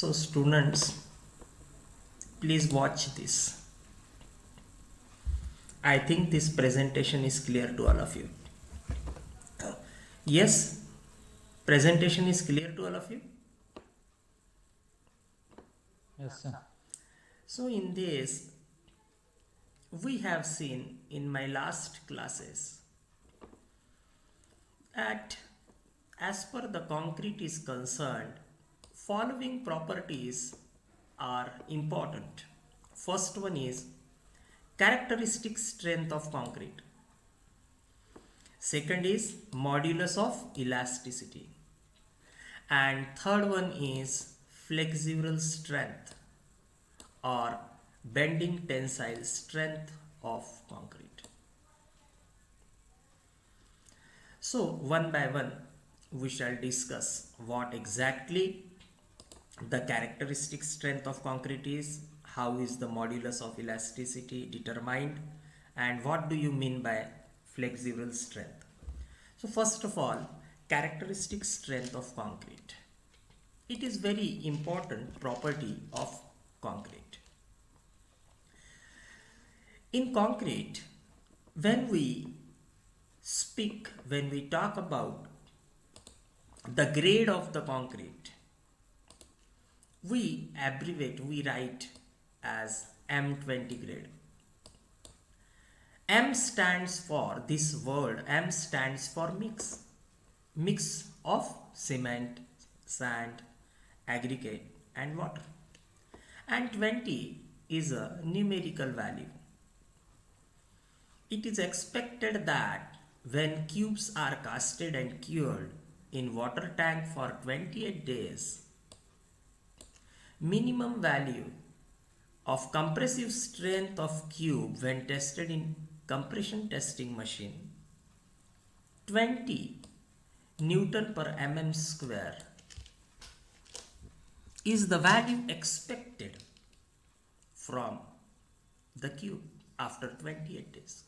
So students, please watch this. I think this presentation is clear to all of you. Yes, presentation is clear to all of you. Yes, sir. So in this, we have seen in my last classes that as per the concrete is concerned, following properties are important. First one is characteristic strength of concrete. Second is modulus of elasticity. And third one is flexural strength or bending tensile strength of concrete. So one by one we shall discuss what exactly the characteristic strength of concrete is, how is the modulus of elasticity determined, and what do you mean by flexural strength. So first of all, characteristic strength of concrete. It is very important property of concrete. In concrete, when we when we talk about the grade of the concrete, we abbreviate, we write as M20 grade. M stands for, this word M stands for mix of cement, sand, aggregate and water. And 20 is a numerical value. It is expected that when cubes are casted and cured in water tank for 28 days, minimum value of compressive strength of cube when tested in compression testing machine 20 Newton per mm square is the value expected from the cube after 28 days.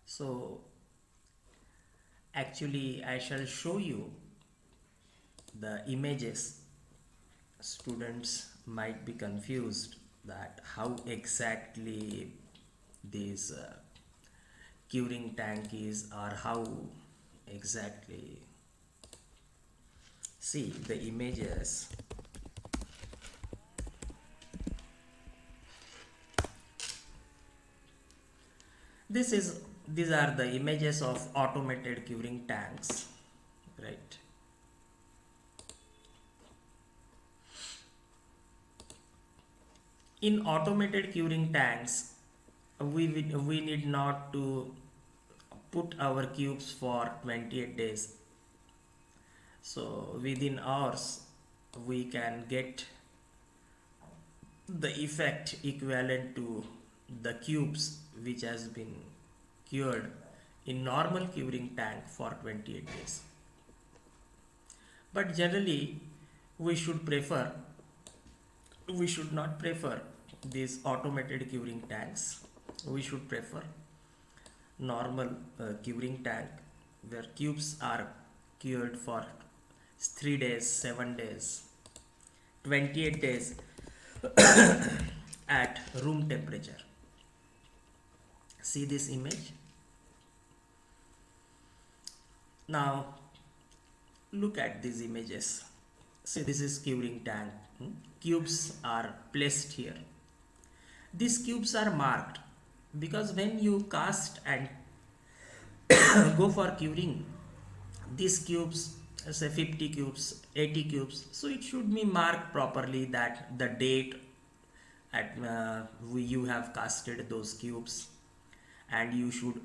So actually I shall show you the images. Students might be confused that how exactly this curing tank is, or how exactly. See the images. These are the images of automated curing tanks, right? In automated curing tanks, we need not to put our cubes for 28 days. So within hours we can get the effect equivalent to the cubes which has been cured in normal curing tank for 28 days. But generally we should not prefer these automated curing tanks. We should prefer normal curing tank where cubes are cured for 3 days, 7 days, 28 days at room temperature. See this image. Now look at these images. See, this is curing tank. Cubes are placed here. These cubes are marked because when you cast and go for curing, these cubes, say 50 cubes, 80 cubes, so it should be marked properly that the date at you have casted those cubes, and you should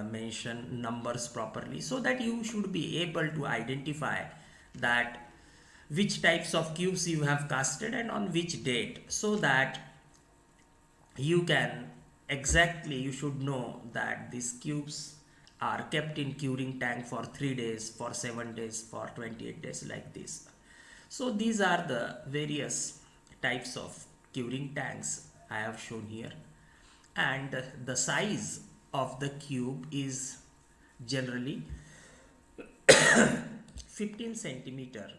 mention numbers properly so that you should be able to identify that which types of cubes you have casted and on which date, so that you can exactly, you should know that these cubes are kept in curing tank for 3 days, for 7 days, for 28 days, like this. So these are the various types of curing tanks I have shown here, and the size of the cube is generally 15 centimeter.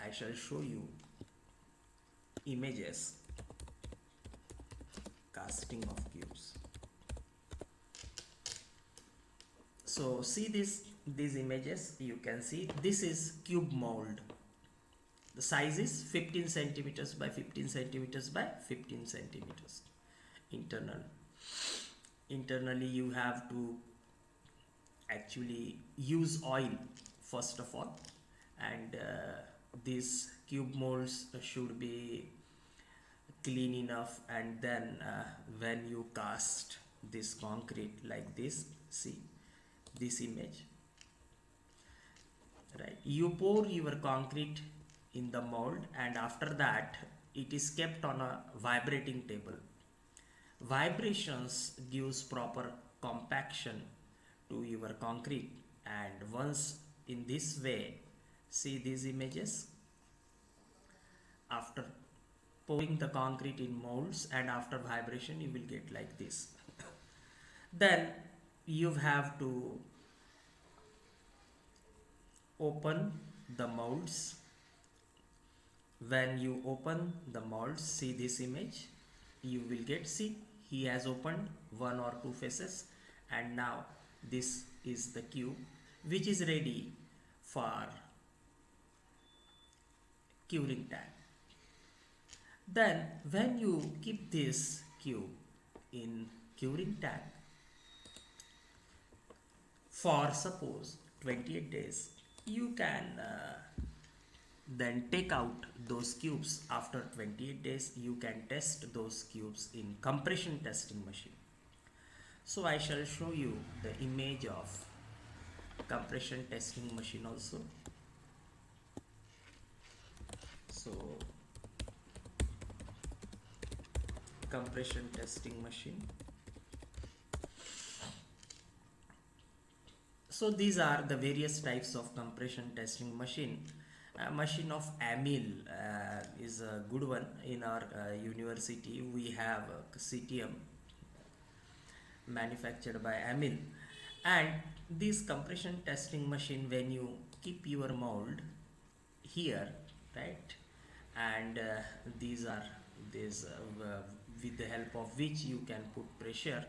I I shall show you images casting of cubes. So see these images, you can see this is cube mold. The size is 15 centimeters by 15 centimeters by 15 centimeters. Internally you have to actually use oil first of all, and these cube molds should be clean enough, and then when you cast this concrete like this, see this image, right? You pour your concrete in the mold, and after that it is kept on a vibrating table. Vibrations gives proper compaction to your concrete, and once in this way, see these images, after pouring the concrete in molds and after vibration you will get like this. Then you have to open the molds. When you open the molds, see this image, you will get, see he has opened one or two faces, and now this is the cube which is ready for curing tank. Then when you keep this cube in curing tank for suppose 28 days, you can then take out those cubes. After 28 days you can test those cubes in compression testing machine. So I shall show you the image of compression testing machine also. So compression testing machine. So these are the various types of compression testing machine. Machine of Amil is a good one. In our university we have CTM manufactured by Amil, and this compression testing machine, when you keep your mold here, right, and these are with the help of which you can put pressure,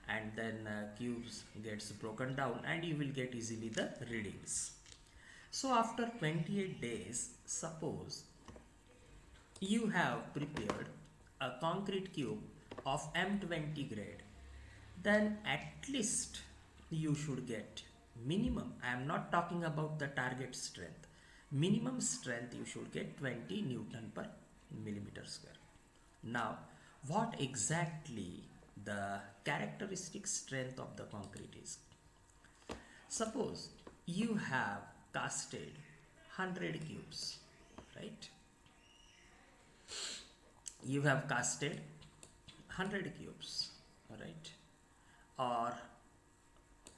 and then cubes gets broken down and you will get easily the readings. So after 28 days, suppose you have prepared a concrete cube of M20 grade, then at least you should get minimum, I am not talking about the target strength, minimum strength you should get 20 Newton per millimeter square. Now what exactly the characteristic strength of the concrete is? Suppose you have casted 100 cubes, right? You have casted 100 cubes, right? Or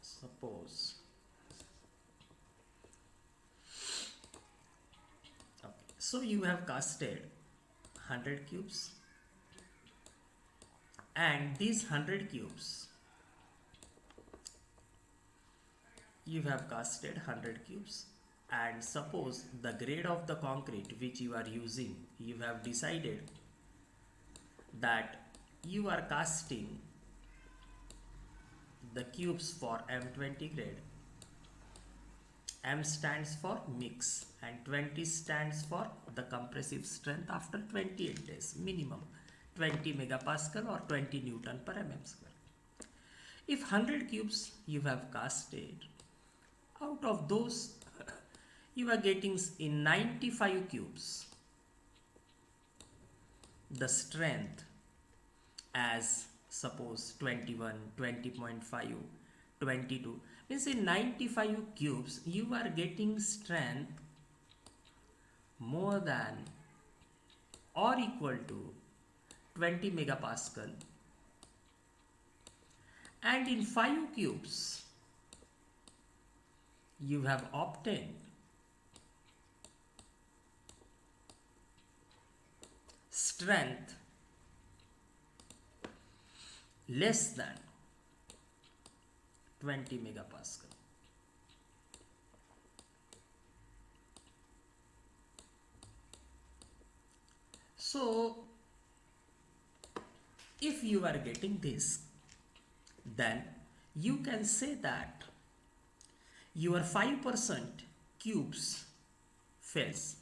suppose, okay, so you have casted 100 cubes, and these 100 cubes, you have casted 100 cubes, and suppose the grade of the concrete which you are using, you have decided that you are casting the cubes for M20 grade. M stands for mix and 20 stands for the compressive strength after 28 days, minimum 20 megapascal or 20 Newton per mm square. If 100 cubes you have casted, out of those you are getting in 95 cubes the strength as suppose 21, 20.5, 22, means in 95 cubes you are getting strength more than or equal to 20 megapascal, and in 5 cubes you have obtained strength less than 20 megapascal. So if you are getting this, then you can say that your 5% cubes fails.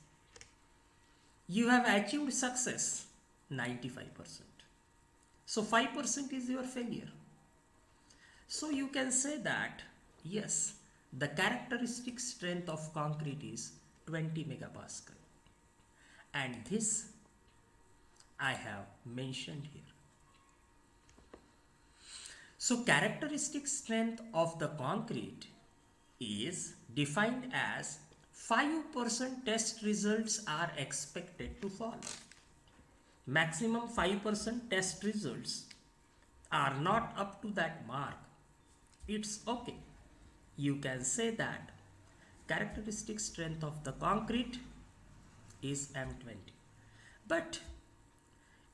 You have achieved success 95%. So 5% is your failure. So you can say that yes, the characteristic strength of concrete is 20 megapascal. And this I have mentioned here. So characteristic strength of the concrete is defined as 5% test results are expected to fall. Maximum 5% test results are not up to that mark. It's okay. You can say that characteristic strength of the concrete is M20. But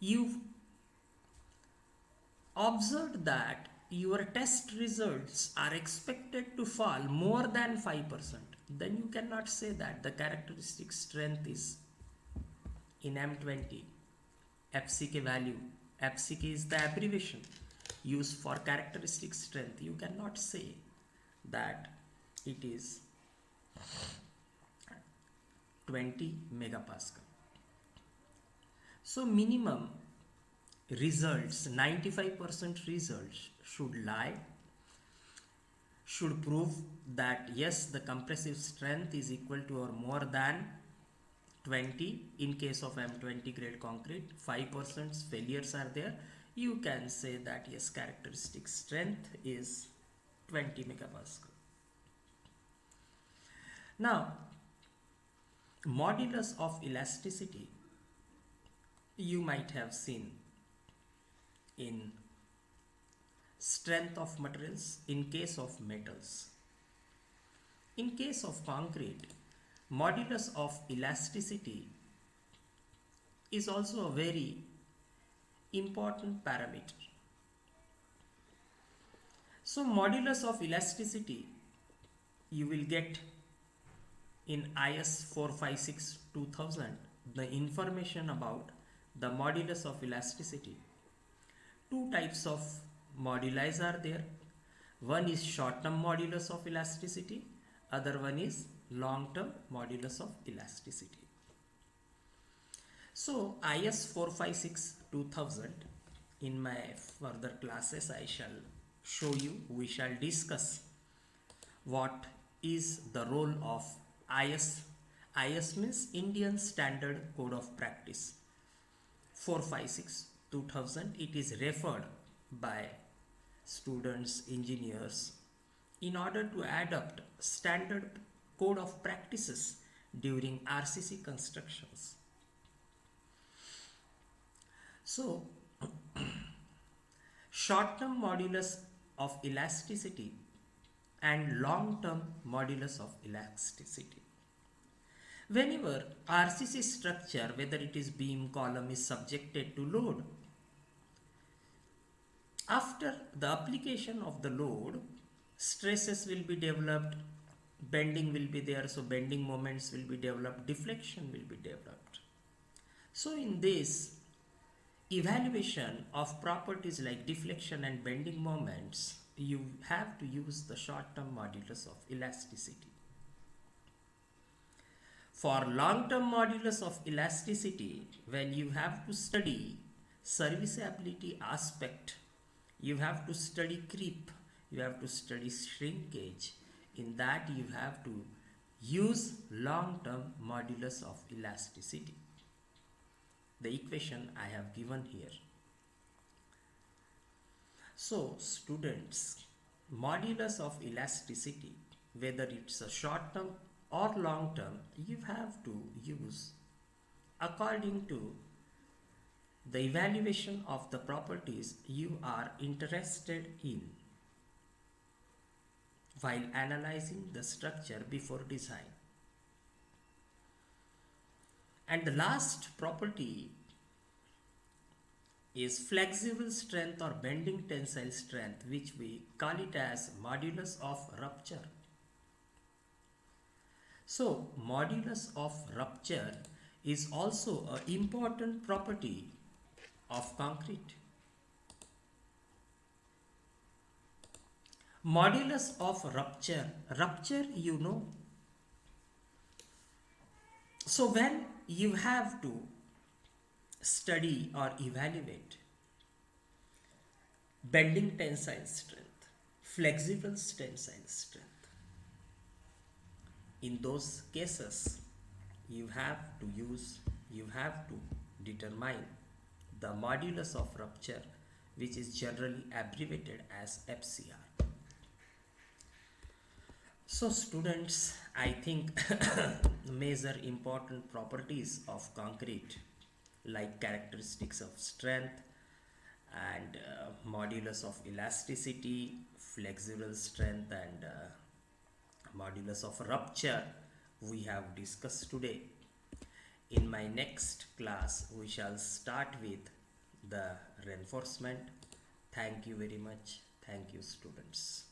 you've observed that your test results are expected to fall more than 5%. Then you cannot say that the characteristic strength is in M20. FCK value. FCK is the abbreviation used for characteristic strength. You cannot say that it is 20 megapascal. So minimum results, 95% results should prove that yes, the compressive strength is equal to or more than 20 in case of M20 grade concrete. 5% failures are there. You can say that yes, characteristic strength is 20 megapascal. Now, modulus of elasticity you might have seen in strength of materials in case of metals. In case of concrete, modulus of elasticity is also a very important parameter. So modulus of elasticity you will get in IS 456-2000 the information about the modulus of elasticity. Two types of moduli are there. One is short-term modulus of elasticity, other one is long-term modulus of elasticity. So IS 456-2000, in my further classes I shall show you, we shall discuss what is the role of IS. IS means Indian Standard Code of Practice 456-2000. It is referred by students, engineers in order to adopt standard code of practices during RCC constructions. So short-term modulus of elasticity and long-term modulus of elasticity. Whenever RCC structure, whether it is beam, column, is subjected to load, after the application of the load, stresses will be developed, bending will be there, so bending moments will be developed, deflection will be developed. So in this evaluation of properties like deflection and bending moments, you have to use the short-term modulus of elasticity. For long-term modulus of elasticity, when you have to study serviceability aspect, you have to study creep, you have to study shrinkage. In that you have to use long-term modulus of elasticity. The equation I have given here. So students, modulus of elasticity, whether it's a short term or long term, you have to use according to the evaluation of the properties you are interested in while analyzing the structure before design. And the last property is flexible strength or bending tensile strength, which we call it as modulus of rupture. So modulus of rupture is also an important property of concrete. Modulus of rupture. Rupture, you know. So when you have to study or evaluate bending tensile strength, flexible tensile strength, in those cases, you have to determine the modulus of rupture, which is generally abbreviated as FCR. So students, I think major important properties of concrete like characteristics of strength and modulus of elasticity, flexible strength and modulus of rupture we have discussed today. In my next class, we shall start with the reinforcement. Thank you very much. Thank you, students.